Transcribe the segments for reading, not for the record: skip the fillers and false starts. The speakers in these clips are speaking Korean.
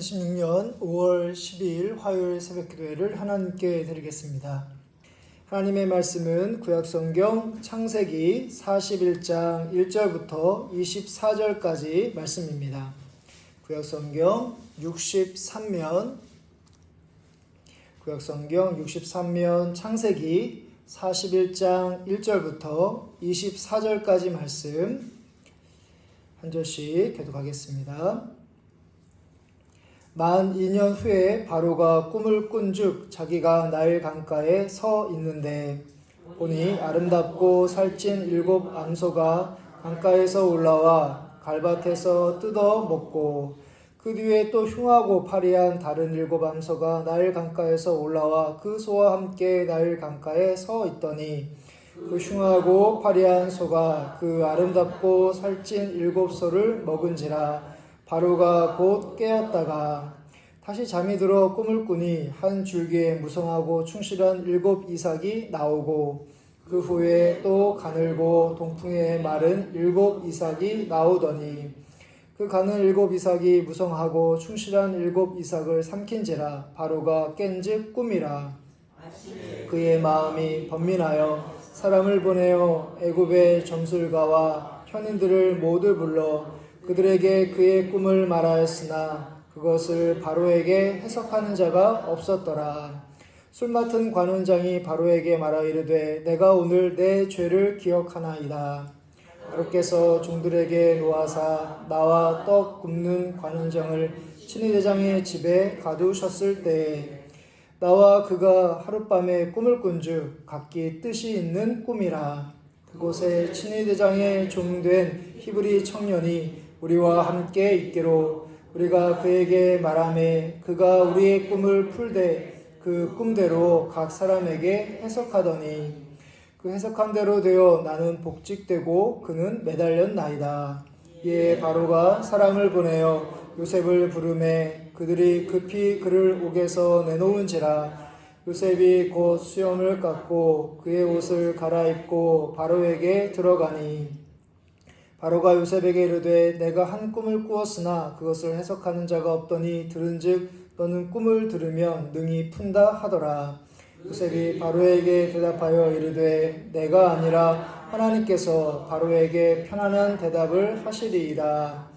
2016년 5월 12일 화요일 새벽기도회를 하나님께 드리겠습니다. 하나님의 말씀은 구약성경 창세기 41장 1절부터 24절까지 말씀입니다. 구약성경 63면 창세기 41장 1절부터 24절까지 말씀 한 절씩 교독하겠습니다. 만 2년 후에 바로가 꿈을 꾼즉 자기가 나일 강가에 서 있는데 보니 아름답고 살찐 7 암소가 강가에서 올라와 갈밭에서 뜯어 먹고 그 뒤에 또 흉하고 파리한 다른 7 암소가 나일 강가에서 올라와 그 소와 함께 나일 강가에 서 있더니 그 흉하고 파리한 소가 그 아름답고 살찐 7 소를 먹은지라 바로가 곧 깨었다가 다시 잠이 들어 꿈을 꾸니 한 줄기에 무성하고 충실한 7 이삭이 나오고 그 후에 또 가늘고 동풍에 마른 7 이삭이 나오더니 그 가는 7 이삭이 무성하고 충실한 7 이삭을 삼킨지라 바로가 깬즉 꿈이라. 그의 마음이 번민하여 사람을 보내어 애굽의 점술가와 현인들을 모두 불러 그들에게 그의 꿈을 말하였으나 그것을 바로에게 해석하는 자가 없었더라. 술 맡은 관원장이 바로에게 말하 이르되 내가 오늘 내 죄를 기억하나이다. 바로께서 종들에게 노하사 나와 떡 굽는 관원장을 친위대장의 집에 가두셨을 때에 나와 그가 하룻밤에 꿈을 꾼즉 각기 뜻이 있는 꿈이라. 그곳에 친위대장의 종된 히브리 청년이 우리와 함께 있기로 우리가 그에게 말하매 그가 우리의 꿈을 풀되 그 꿈대로 각 사람에게 해석하더니 그 해석한 대로 되어 나는 복직되고 그는 매달렸나이다. 이에 바로가 사람을 보내어 요셉을 부르매 그들이 급히 그를 옥에서 내놓은지라. 요셉이 곧 수염을 깎고 그의 옷을 갈아입고 바로에게 들어가니 바로가 요셉에게 이르되 내가 한 꿈을 꾸었으나 그것을 해석하는 자가 없더니 들은즉 너는 꿈을 들으면 능히 푼다 하더라. 요셉이 바로에게 대답하여 이르되 내가 아니라 하나님께서 바로에게 편안한 대답을 하시리이다.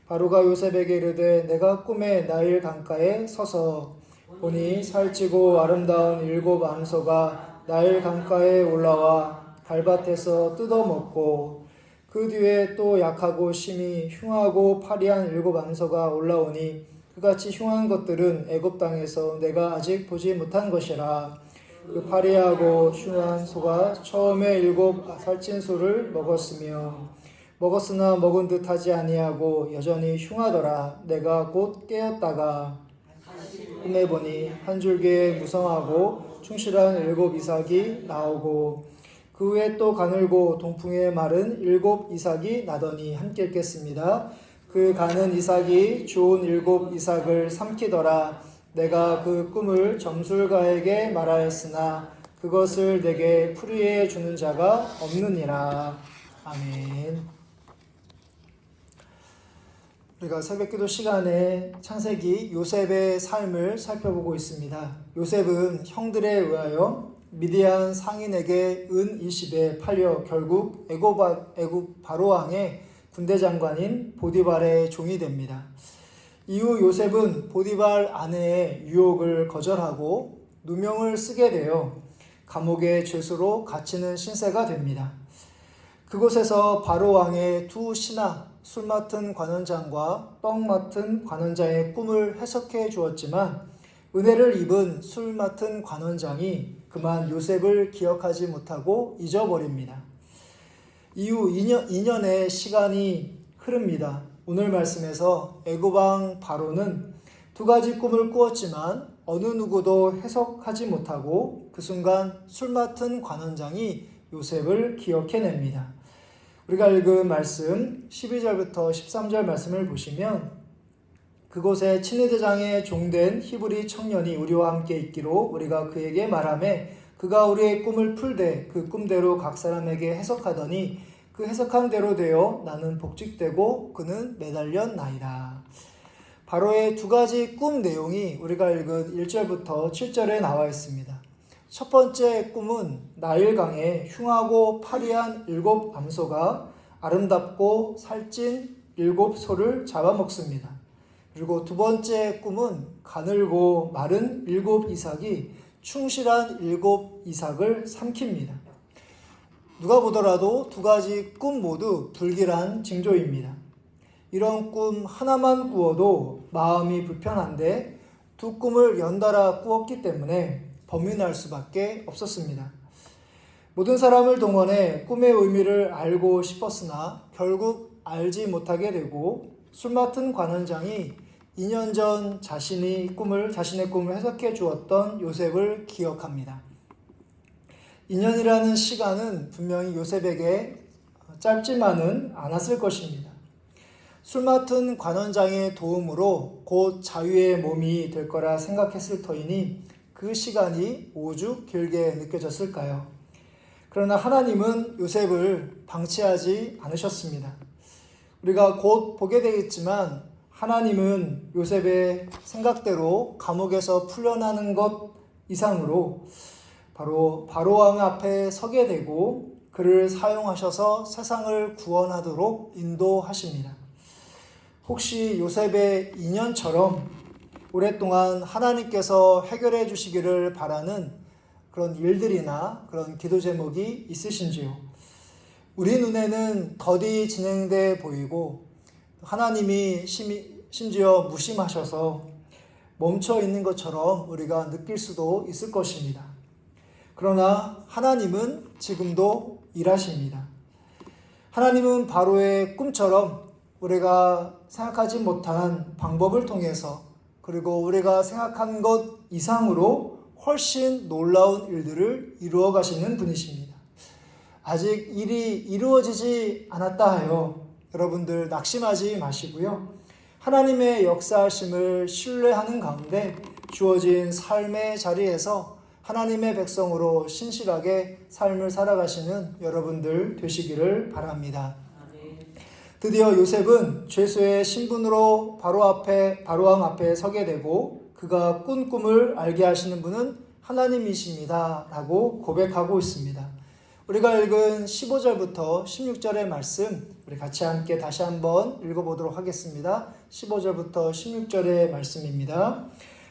바로가 요셉에게 이르되 내가 꿈에 나일 강가에 서서 보니 살찌고 아름다운 7 암소가 나일 강가에 올라와 갈밭에서 뜯어먹고 그 뒤에 또 약하고 심히 흉하고 파리한 7 암소가 올라오니 그같이 흉한 것들은 애굽 땅에서 내가 아직 보지 못한 것이라. 그 파리하고 흉한 소가 처음에 7 살찐 소를 먹었으나 먹은 듯 하지 아니하고 여전히 흉하더라. 내가 곧 깨었다가 꿈에 보니 한 줄기에 무성하고 충실한 7 이삭이 나오고 그 후에 또 가늘고 동풍에 마른 7 이삭이 나더니 함께 읽겠습니다. 그 가는 이삭이 좋은 7 이삭을 삼키더라. 내가 그 꿈을 점술가에게 말하였으나 그것을 내게 풀이해 주는 자가 없느니라. 아멘. 우리가 새벽기도 시간에 창세기 요셉의 삶을 살펴보고 있습니다. 요셉은 형들에 의하여 미디안 상인에게 은 20에 팔려 결국 애굽 바로왕의 군대 장관인 보디발의 종이 됩니다. 이후 요셉은 보디발 아내의 유혹을 거절하고 누명을 쓰게 되어 감옥의 죄수로 갇히는 신세가 됩니다. 그곳에서 바로왕의 두 신하 술 맡은 관원장과 떡 맡은 관원장의 꿈을 해석해 주었지만 은혜를 입은 술 맡은 관원장이 그만 요셉을 기억하지 못하고 잊어버립니다. 이후 2년의 시간이 흐릅니다. 오늘 말씀에서 애굽왕 바로는 2가지 꿈을 꾸었지만 어느 누구도 해석하지 못하고 그 순간 술 맡은 관원장이 요셉을 기억해냅니다. 우리가 읽은 말씀 12절부터 13절 말씀을 보시면 그곳에 친위대장의 종된 히브리 청년이 우리와 함께 있기로 우리가 그에게 말하매 그가 우리의 꿈을 풀되 그 꿈대로 각 사람에게 해석하더니 그 해석한 대로 되어 나는 복직되고 그는 매달렸나이다. 바로의 두 가지 꿈 내용이 우리가 읽은 1절부터 7절에 나와 있습니다. 첫 번째 꿈은 나일강에 흉하고 파리한 7 암소가 아름답고 살찐 7 소를 잡아먹습니다. 그리고 두 번째 꿈은 가늘고 마른 7 이삭이 충실한 7 이삭을 삼킵니다. 누가 보더라도 두 가지 꿈 모두 불길한 징조입니다. 이런 꿈 하나만 꾸어도 마음이 불편한데 두 꿈을 연달아 꾸었기 때문에 범인할 수밖에 없었습니다. 모든 사람을 동원해 꿈의 의미를 알고 싶었으나 결국 알지 못하게 되고 술 맡은 관원장이 2년 전 자신의 꿈을 해석해 주었던 요셉을 기억합니다. 2년이라는 시간은 분명히 요셉에게 짧지만은 않았을 것입니다. 술 맡은 관원장의 도움으로 곧 자유의 몸이 될 거라 생각했을 터이니 그 시간이 오죽 길게 느껴졌을까요? 그러나 하나님은 요셉을 방치하지 않으셨습니다. 우리가 곧 보게 되겠지만 하나님은 요셉의 생각대로 감옥에서 풀려나는 것 이상으로 바로 바로왕 앞에 서게 되고 그를 사용하셔서 세상을 구원하도록 인도하십니다. 혹시 요셉의 인연처럼 오랫동안 하나님께서 해결해 주시기를 바라는 그런 일들이나 그런 기도 제목이 있으신지요? 우리 눈에는 더디 진행돼 보이고 하나님이 심지어 무심하셔서 멈춰 있는 것처럼 우리가 느낄 수도 있을 것입니다. 그러나 하나님은 지금도 일하십니다. 하나님은 바로의 꿈처럼 우리가 생각하지 못한 방법을 통해서 그리고 우리가 생각한 것 이상으로 훨씬 놀라운 일들을 이루어 가시는 분이십니다. 아직 일이 이루어지지 않았다 하여 여러분들 낙심하지 마시고요. 하나님의 역사하심을 신뢰하는 가운데 주어진 삶의 자리에서 하나님의 백성으로 신실하게 삶을 살아가시는 여러분들 되시기를 바랍니다. 드디어 요셉은 죄수의 신분으로 바로왕 앞에 서게 되고 그가 꾼 꿈을 알게 하시는 분은 하나님이십니다 라고 고백하고 있습니다. 우리가 읽은 15절부터 16절의 말씀 우리 같이 함께 다시 한번 읽어보도록 하겠습니다. 15절부터 16절의 말씀입니다.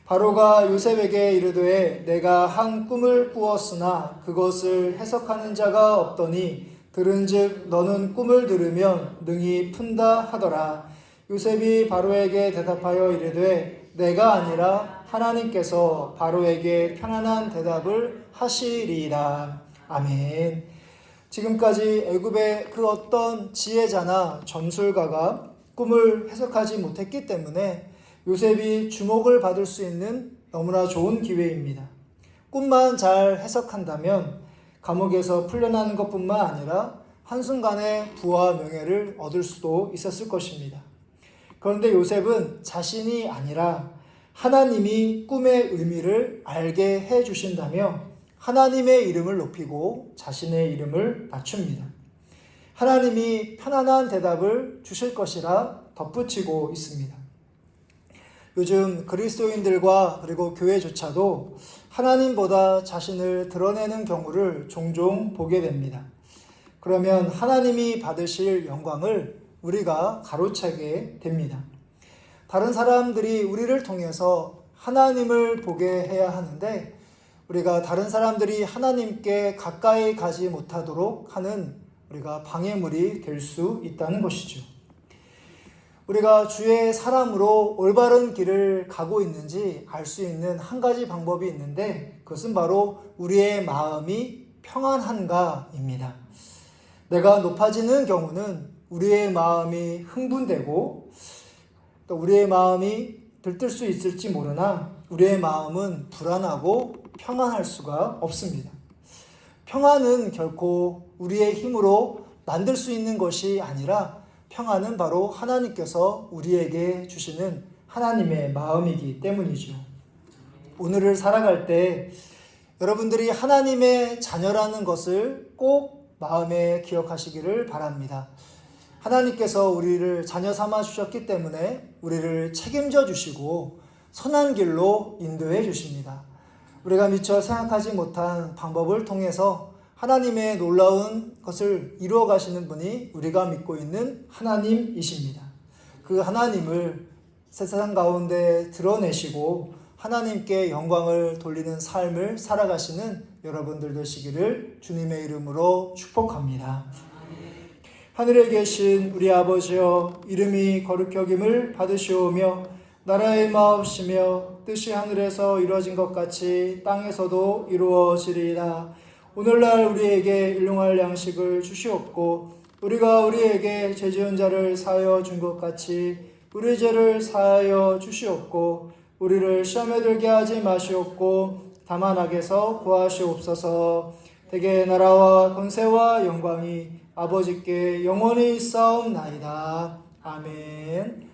바로가 요셉에게 이르되 내가 한 꿈을 꾸었으나 그것을 해석하는 자가 없더니 들은즉 너는 꿈을 들으면 능히 푼다 하더라. 요셉이 바로에게 대답하여 이르되 내가 아니라 하나님께서 바로에게 편안한 대답을 하시리이다. 아멘. 지금까지 애굽의 그 어떤 지혜자나 점술가가 꿈을 해석하지 못했기 때문에 요셉이 주목을 받을 수 있는 너무나 좋은 기회입니다. 꿈만 잘 해석한다면 감옥에서 풀려나는 것뿐만 아니라 한순간에 부와 명예를 얻을 수도 있었을 것입니다. 그런데 요셉은 자신이 아니라 하나님이 꿈의 의미를 알게 해 주신다며 하나님의 이름을 높이고 자신의 이름을 낮춥니다. 하나님이 편안한 대답을 주실 것이라 덧붙이고 있습니다. 요즘 그리스도인들과 그리고 교회조차도 하나님보다 자신을 드러내는 경우를 종종 보게 됩니다. 그러면 하나님이 받으실 영광을 우리가 가로채게 됩니다. 다른 사람들이 우리를 통해서 하나님을 보게 해야 하는데 우리가 다른 사람들이 하나님께 가까이 가지 못하도록 하는 우리가 방해물이 될 수 있다는 것이죠. 우리가 주의 사람으로 올바른 길을 가고 있는지 알 수 있는 한 가지 방법이 있는데 그것은 바로 우리의 마음이 평안한가입니다. 내가 높아지는 경우는 우리의 마음이 흥분되고 또 우리의 마음이 들뜰 수 있을지 모르나 우리의 마음은 불안하고 평안할 수가 없습니다. 평안은 결코 우리의 힘으로 만들 수 있는 것이 아니라 평안은 바로 하나님께서 우리에게 주시는 하나님의 마음이기 때문이죠. 오늘을 살아갈 때 여러분들이 하나님의 자녀라는 것을 꼭 마음에 기억하시기를 바랍니다. 하나님께서 우리를 자녀 삼아 주셨기 때문에 우리를 책임져 주시고 선한 길로 인도해 주십니다. 우리가 미처 생각하지 못한 방법을 통해서 하나님의 놀라운 것을 이루어 가시는 분이 우리가 믿고 있는 하나님이십니다. 그 하나님을 세상 가운데 드러내시고 하나님께 영광을 돌리는 삶을 살아가시는 여러분들 되시기를 주님의 이름으로 축복합니다. 하늘에 계신 우리 아버지여, 이름이 거룩히 여김을 받으시오며 나라의 마옵시며 뜻이 하늘에서 이루어진 것 같이 땅에서도 이루어지리이다. 오늘날 우리에게 일용할 양식을 주시옵고 우리가 우리에게 죄 지은 자를 사하여 준 것 같이 우리 죄를 사하여 주시옵고 우리를 시험에 들게 하지 마시옵고 다만 악에서 구하시옵소서. 대개 나라와 권세와 영광이 아버지께 영원히 있사옵나이다. 아멘.